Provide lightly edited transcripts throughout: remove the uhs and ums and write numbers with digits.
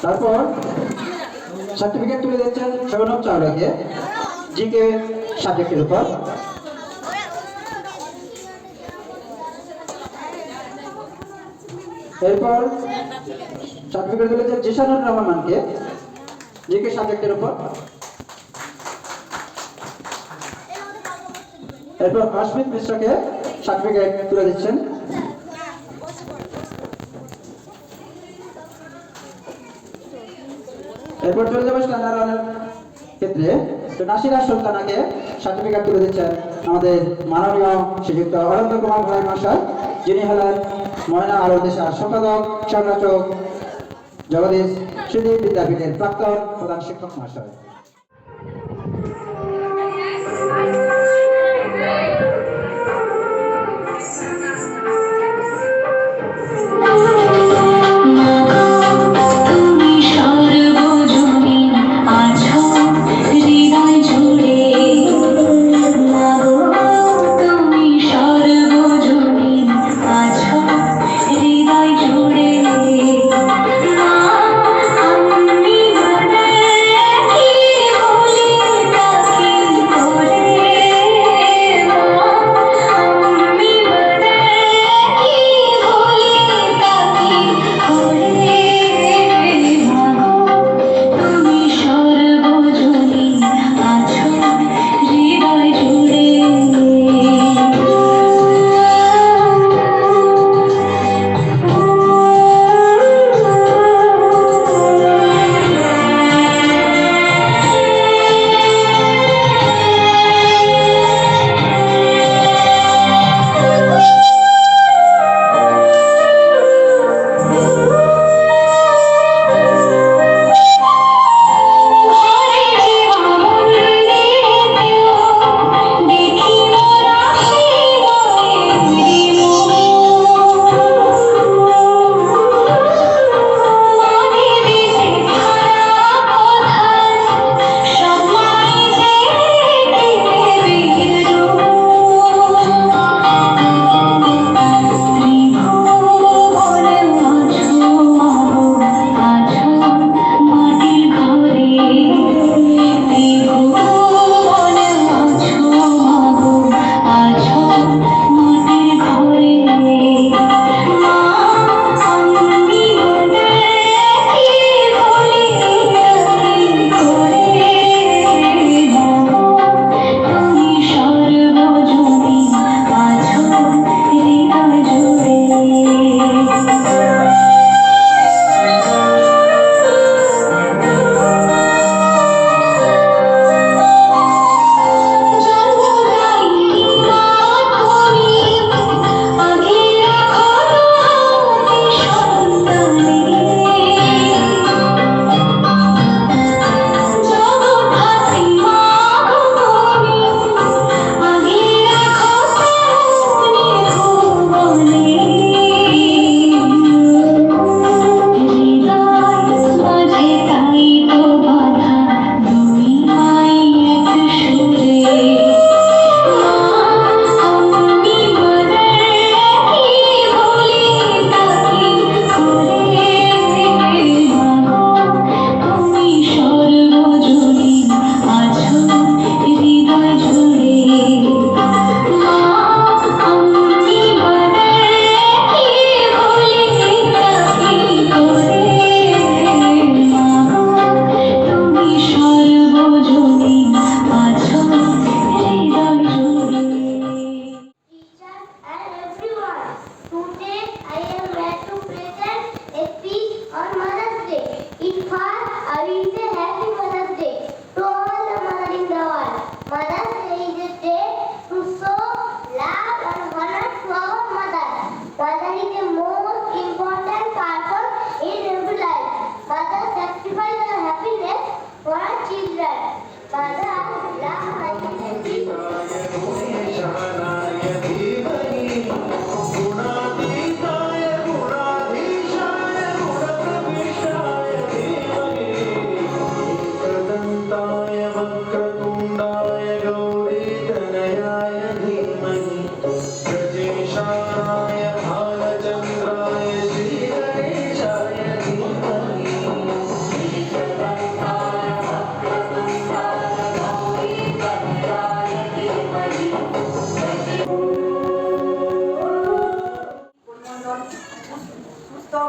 তারপর সার্টিফিকেট তুলে দিচ্ছেন সৌরভ চাওলাকে জিকে সাবজেক্টের উপর। এরপর সার্টিফিকেট তুলে দিচ্ছেন জিশানুর রহমানকে জিকে সাবজেক্টের উপর। এরপর অস্মিত মিশ্রকে সার্টিফিকেট তুলে দিচ্ছেন। এরপর চলে যাবো স্ট্যান্ডার্ড ক্ষেত্রে। তো নাসিরা সুলতানাকে সার্টিফিকেট তুলে দিচ্ছেন আমাদের মাননীয় শ্রীযুক্ত অনন্ত কুমার ভাই মহাশয়, যিনি হলেন ময়না আলো দেশার সম্পাদক সংরচক জগদীশ সুদীপ বিদ্যাপীঠের প্রাক্তন প্রধান শিক্ষক মহাশয়।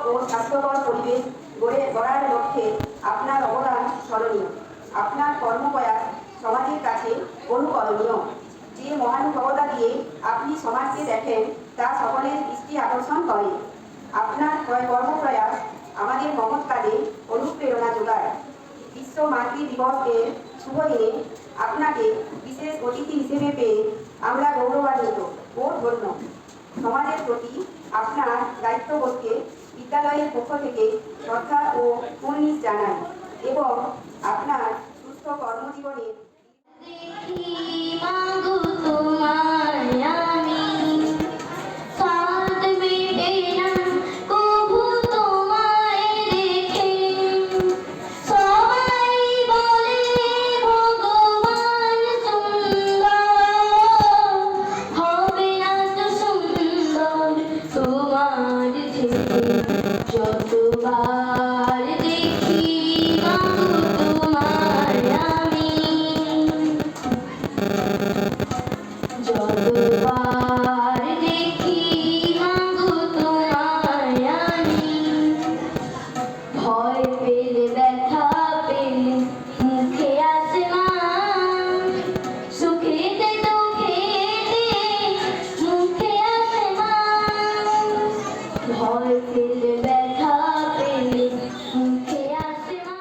ও স্বাস্থ্যকর পরিবেশ গড়ার লক্ষ্যে আপনার অবদান স্মরণীয়। আপনার কর্মপ্রয়াস সমাজের কাছে অনুকরণীয়। যে মহানুভবতা দিয়ে আপনি সমাজকে দেখেন তা সকলের দৃষ্টি আকর্ষণ করে। আপনার কর্মপ্রয়াস আমাদের মহৎ কাজে অনুপ্রেরণা যোগায়। বিশ্ব মাতৃ দিবস এর শুভ দিনে আপনাকে বিশেষ অতিথি হিসেবে পেয়ে আমরা গৌরবান্বিত ও ধন্য। সমাজের প্রতি আপনার দায়িত্ববোধকে বিদ্যালয়ের পক্ষ থেকে শ্রদ্ধা ও কুর্নিশ জানাই এবং আপনার সুস্থ কর্মজীবনে যতবার দেখি মাগো তোমায় আমি, যতবার দেখি মাগো তোমায় আমি, ভয় পেলে ব্যথা পেলে মুখে আসে মা, সুখেতে দুঃখেতে মুখে আসে মা, ভয় পেলে ব্যথা পেলে মুখে আসে মা।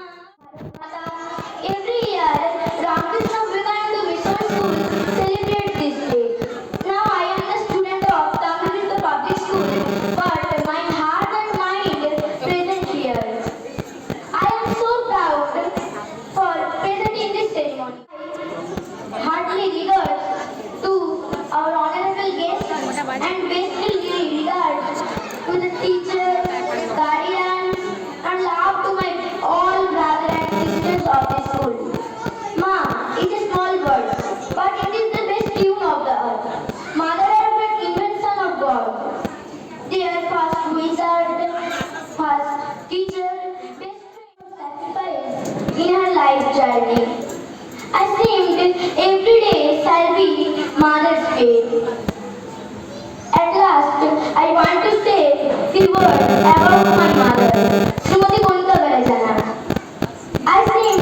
Every year, Ramakrishna Vivekananda Mission School celebrates this day. Now I am the student of Tamil Public School, but my heart and mind present here. I am so proud for present in this ceremony. Heartily regards to our honorable guests and bestly regards to the teachers, guardians, and love to my all brothers and sisters of the school. Ma, it is small word, but it is the best tune of the earth. Mother is an invention of God. Their first wizard, first teacher, best sacrifice in her life journey. I think every day shall be Mother's Day. At last, I want to say the word about my mother, Srimati Konika Garajana. I think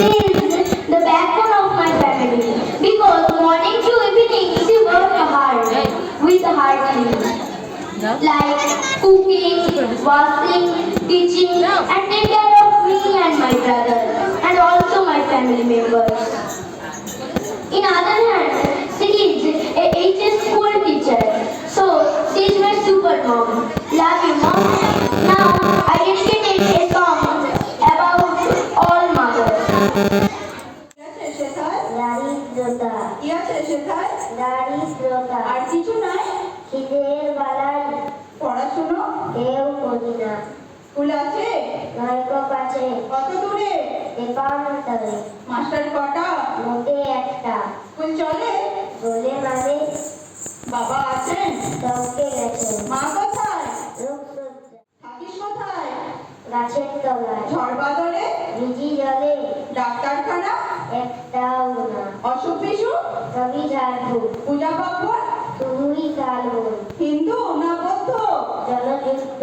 she is the backbone of my family because morning to evening she worked hard with hard things like cooking, washing, teaching, and take care of me and my brother and also my family members. In other hand, she is a HS school teacher, so she is my super mom. Love you, mom. Now I dedicated a song about all mothers. দারিদ্রতা, কি আছে সেটাই দারিদ্রতা, আর কিছু নাই। খিদের বালাই পড়াশুনো কেউ করি না, স্কুল আছে নয়কো কাছে কত দূরে, একান্তরে মাস্টার কটা, মোটে একটা, স্কুল চলে, বলে মানে বাবা আছেন, চৌকে গেছে, মা কোথায়, রূপসজ্জা, থাকিস কোথায়, গাছের তলায়, ঝড় বাদলে, ভিজি জলে, ডাক্তারখানা একটাও না, অসুখ বিসুখ, সবই ঝাড়ফুঁক, পূজা পার্বণ, শুধুই কাল হিন্দু না বৌদ্ধ, জলযুদ্ধ।